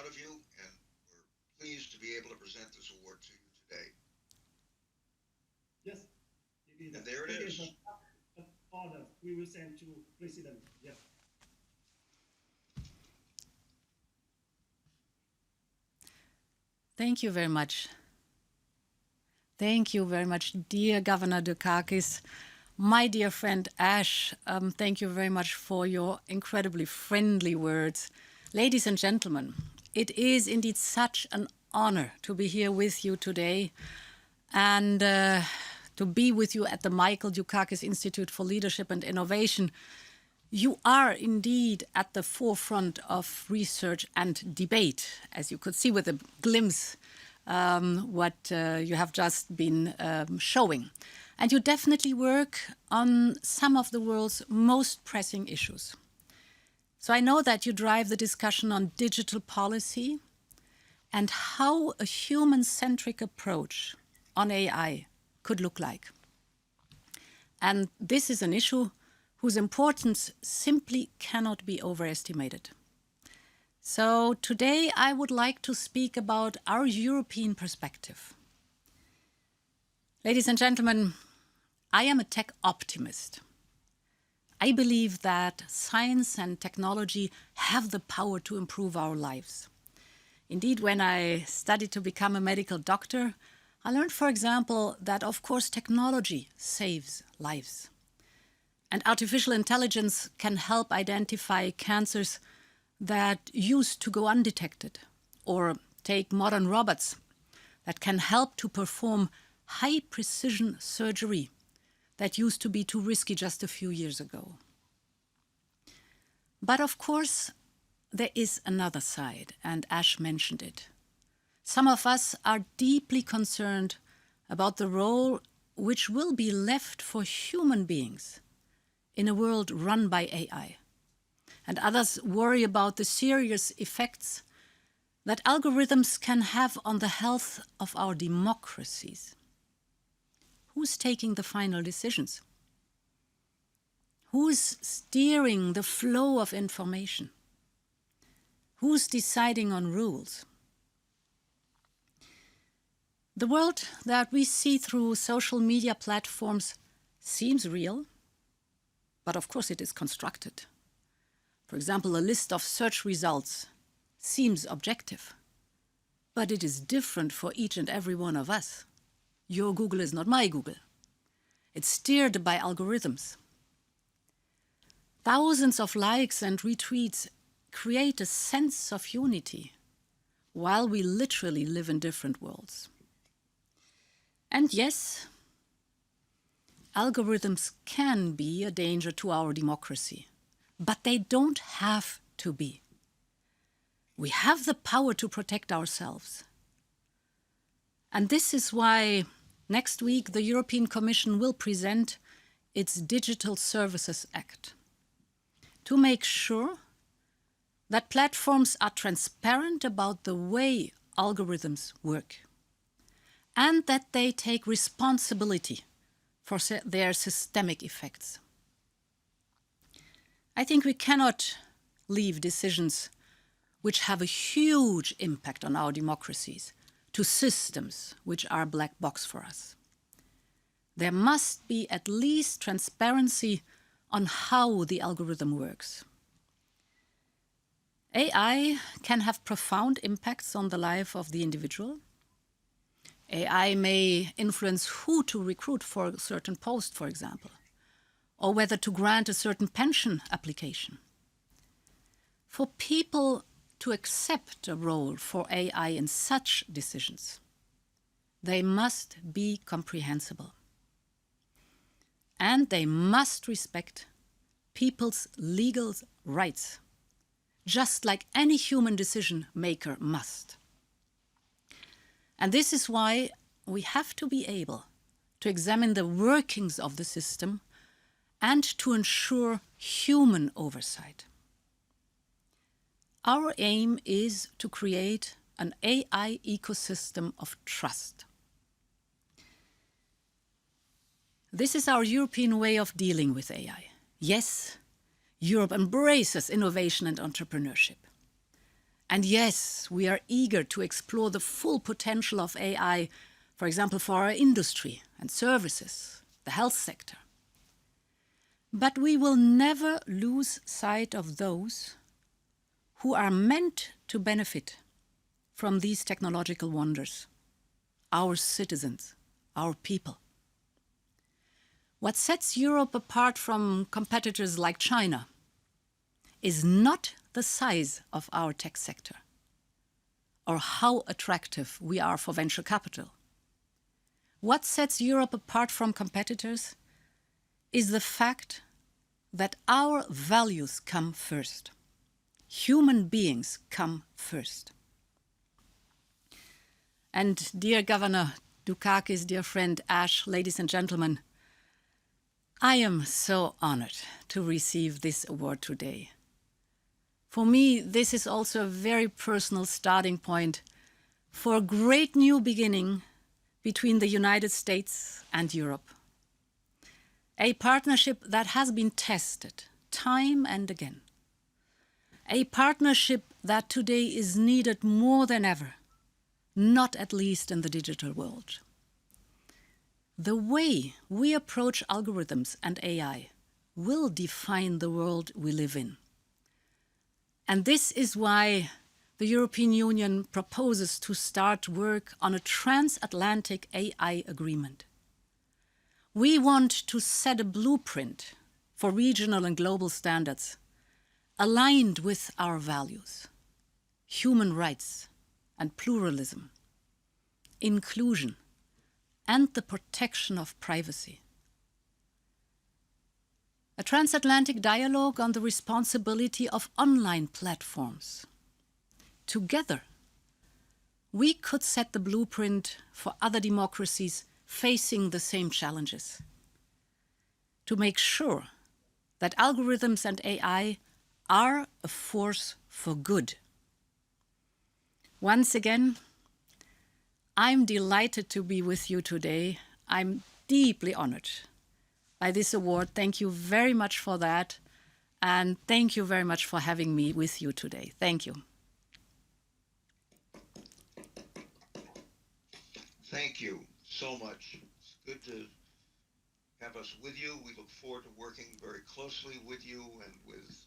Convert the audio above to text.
proud of you, and we're pleased to be able to present this award to you today. Yes, it is. And there it is. An honor we will send to President. Yes. Thank you very much. Thank you very much, dear Governor Dukakis. My dear friend Ash, thank you very much for your incredibly friendly words. Ladies and gentlemen, it is indeed such an honor to be here with you today and to be with you at the Michael Dukakis Institute for Leadership and Innovation. You are indeed at the forefront of research and debate, as you could see with a glimpse what you have just been showing. And you definitely work on some of the world's most pressing issues. So I know that you drive the discussion on digital policy and how a human-centric approach on AI could look like. And this is an issue whose importance simply cannot be overestimated. So today I would like to speak about our European perspective. Ladies and gentlemen, I am a tech optimist. I believe that science and technology have the power to improve our lives. Indeed, when I studied to become a medical doctor, I learned, for example, that of course technology saves lives. And artificial intelligence can help identify cancers that used to go undetected, or take modern robots that can help to perform high-precision surgery that used to be too risky just a few years ago. But of course, there is another side, and Ash mentioned it. Some of us are deeply concerned about the role which will be left for human beings in a world run by AI. And others worry about the serious effects that algorithms can have on the health of our democracies. Who's taking the final decisions? Who's steering the flow of information? Who's deciding on rules? The world that we see through social media platforms seems real, but of course it is constructed. For example, a list of search results seems objective, but it is different for each and every one of us. Your Google is not my Google. It's steered by algorithms. Thousands of likes and retweets create a sense of unity, while we literally live in different worlds. And yes, algorithms can be a danger to our democracy, but they don't have to be. We have the power to protect ourselves. And this is why next week the European Commission will present its Digital Services Act to make sure that platforms are transparent about the way algorithms work and that they take responsibility for their systemic effects. I think we cannot leave decisions which have a huge impact on our democracies to systems which are a black box for us. There must be at least transparency on how the algorithm works. AI can have profound impacts on the life of the individual. AI may influence who to recruit for a certain post, for example, or whether to grant a certain pension application. For people to accept a role for AI in such decisions, they must be comprehensible. And they must respect people's legal rights, just like any human decision maker must. And this is why we have to be able to examine the workings of the system and to ensure human oversight. Our aim is to create an AI ecosystem of trust. This is our European way of dealing with AI. Yes, Europe embraces innovation and entrepreneurship. And yes, we are eager to explore the full potential of AI, for example, for our industry and services, the health sector. But we will never lose sight of those who are meant to benefit from these technological wonders, our citizens, our people. What sets Europe apart from competitors like China is not the size of our tech sector or how attractive we are for venture capital. What sets Europe apart from competitors is the fact that our values come first. Human beings come first. And dear Governor Dukakis, dear friend Ash, ladies and gentlemen, I am so honored to receive this award today. For me, this is also a very personal starting point for a great new beginning between the United States and Europe. A partnership that has been tested time and again. A partnership that today is needed more than ever, not at least in the digital world. The way we approach algorithms and AI will define the world we live in. And this is why the European Union proposes to start work on a transatlantic AI agreement. We want to set a blueprint for regional and global standards aligned with our values, human rights and pluralism, inclusion, and the protection of privacy. A transatlantic dialogue on the responsibility of online platforms. Together, we could set the blueprint for other democracies facing the same challenges, to make sure that algorithms and AI are a force for good. Once again, I'm delighted to be with you today. I'm deeply honored by this award. Thank you very much for that. And thank you very much for having me with you today. Thank you. Thank you so much. It's good to have us with you. We look forward to working very closely with you and with